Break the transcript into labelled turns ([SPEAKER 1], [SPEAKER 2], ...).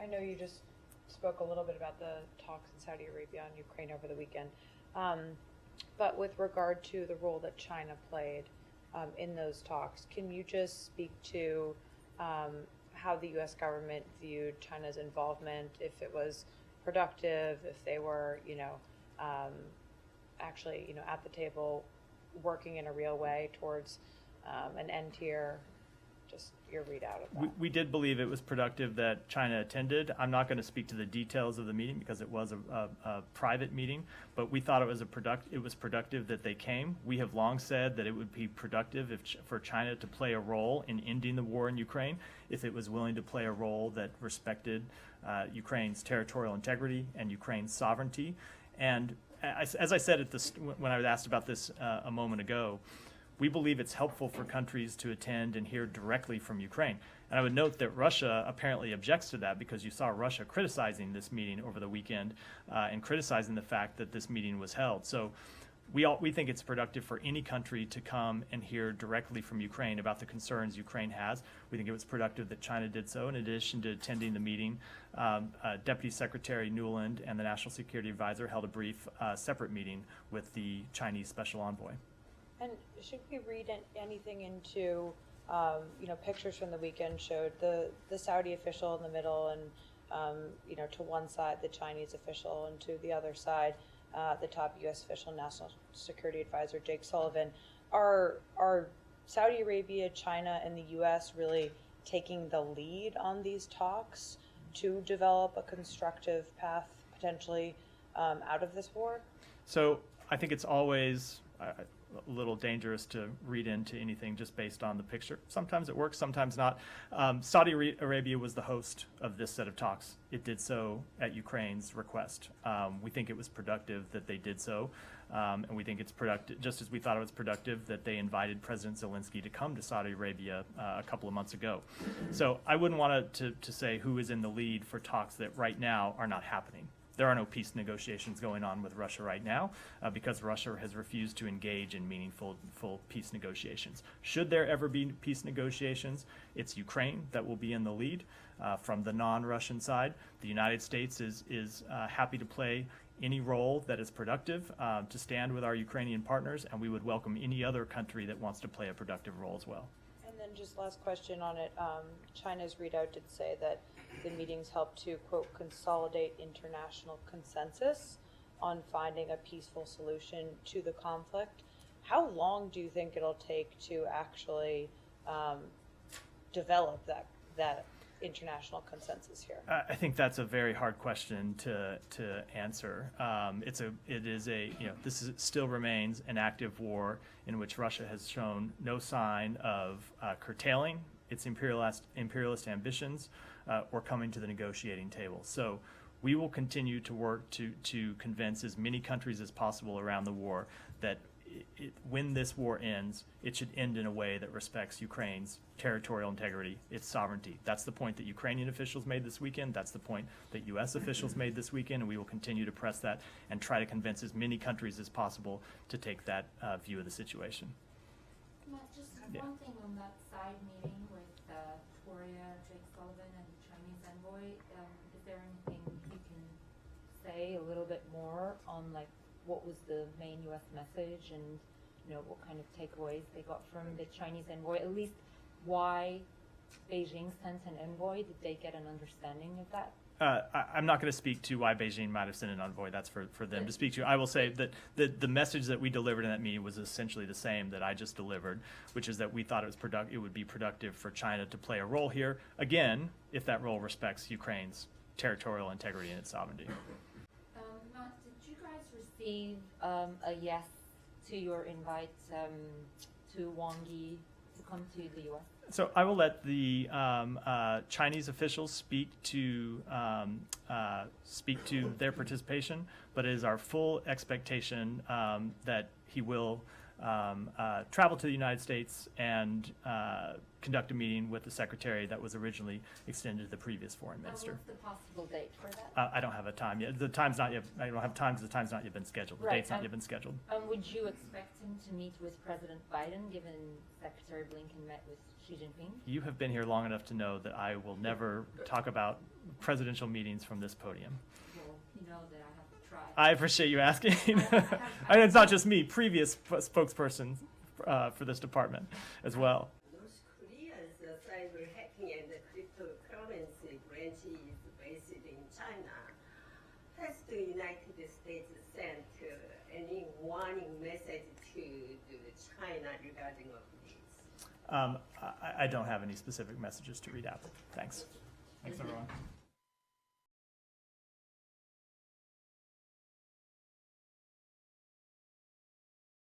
[SPEAKER 1] I know you just spoke a little bit about the talks in Saudi Arabia and Ukraine over the weekend, but with regard to the role that China played in those talks, can you just speak to how the U.S. government viewed China's involvement, if it was productive, if they were, actually, at the table working in a real way towards an end here? Just your readout of that.
[SPEAKER 2] We did believe it was productive that China attended. I'm not going to speak to the details of the meeting because it was a private meeting, but we thought it was productive that they came. We have long said that it would be productive for China to play a role in ending the war in Ukraine if it was willing to play a role that respected Ukraine's territorial integrity and Ukraine's sovereignty. And as I said when I was asked about this a moment ago, we believe it's helpful for countries to attend and hear directly from Ukraine. And I would note that Russia apparently objects to that because you saw Russia criticizing this meeting over the weekend and criticizing the fact that this meeting was held. So we think it's productive for any country to come and hear directly from Ukraine about the concerns Ukraine has. We think it was productive that China did so. In addition to attending the meeting, Deputy Secretary Nuland and the National Security Advisor held a brief separate meeting with the Chinese Special Envoy.
[SPEAKER 1] And should we read anything into, pictures from the weekend showed the Saudi official in the middle and, to one side the Chinese official and to the other side the top U.S. official, National Security Advisor Jake Sullivan. Are Saudi Arabia, China, and the U.S. really taking the lead on these talks to develop a constructive path potentially out of this war?
[SPEAKER 2] So I think it's always a little dangerous to read into anything just based on the picture. Sometimes it works, sometimes not. Saudi Arabia was the host of this set of talks. It did so at Ukraine's request. We think it was productive that they did so, and we think it's productive, just as we thought it was productive that they invited President Zelensky to come to Saudi Arabia a couple of months ago. So I wouldn't want to say who is in the lead for talks that right now are not happening. There are no peace negotiations going on with Russia right now because Russia has refused to engage in meaningful peace negotiations. Should there ever be peace negotiations, it's Ukraine that will be in the lead from the non-Russian side. The United States is happy to play any role that is productive to stand with our Ukrainian partners, and we would welcome any other country that wants to play a productive role as well.
[SPEAKER 1] And then just last question on it, China's readout did say that the meetings helped to, quote, consolidate international consensus on finding a peaceful solution to the conflict. How long do you think it'll take to actually develop that international consensus here?
[SPEAKER 2] I think that's a very hard question to answer. This still remains an active war in which Russia has shown no sign of curtailing its imperialist ambitions or coming to the negotiating table. So we will continue to work to convince as many countries as possible around the war that when this war ends, it should end in a way that respects Ukraine's territorial integrity, its sovereignty. That's the point that Ukrainian officials made this weekend. That's the point that U.S. officials made this weekend, and we will continue to press that and try to convince as many countries as possible to take that view of the situation.
[SPEAKER 3] Matt, just one thing on that side meeting with Victoria, Jake Sullivan, and the Chinese envoy. Is there anything you can say a little bit more on what was the main U.S. message and what kind of takeaways they got from the Chinese envoy? At least why Beijing sent an envoy? Did they get an understanding of that?
[SPEAKER 2] I'm not going to speak to why Beijing might have sent an envoy. That's for them to speak to. I will say that the message that we delivered in that meeting was essentially the same that I just delivered, which is that we thought it would be productive for China to play a role here, again, if that role respects Ukraine's territorial integrity and its sovereignty.
[SPEAKER 3] Matt, did you guys receive a yes to your invite to Wang Yi to come to the U.S.?
[SPEAKER 2] So I will let the Chinese officials speak to their participation, but it is our full expectation that he will travel to the United States and conduct a meeting with the secretary that was originally extended to the previous foreign minister.
[SPEAKER 3] What's the possible date for that?
[SPEAKER 2] I don't have a time yet. The time's not yet. I don't have time because the time's not yet been scheduled. The
[SPEAKER 3] Right,
[SPEAKER 2] date's not yet been scheduled.
[SPEAKER 3] Would you expect him to meet with President Biden, given Secretary Blinken met with Xi Jinping?
[SPEAKER 2] You have been here long enough to know that I will never talk about presidential meetings from this podium.
[SPEAKER 3] Well, you know that I have to try.
[SPEAKER 2] I appreciate you asking. And it's not just me, previous spokesperson for this department as well.
[SPEAKER 4] North Korea's cyber hacking and cryptocurrency branch is based in China. Has the United States sent any warning message to China regarding of this?
[SPEAKER 2] I don't have any specific messages to read out. Thanks. Thanks, everyone.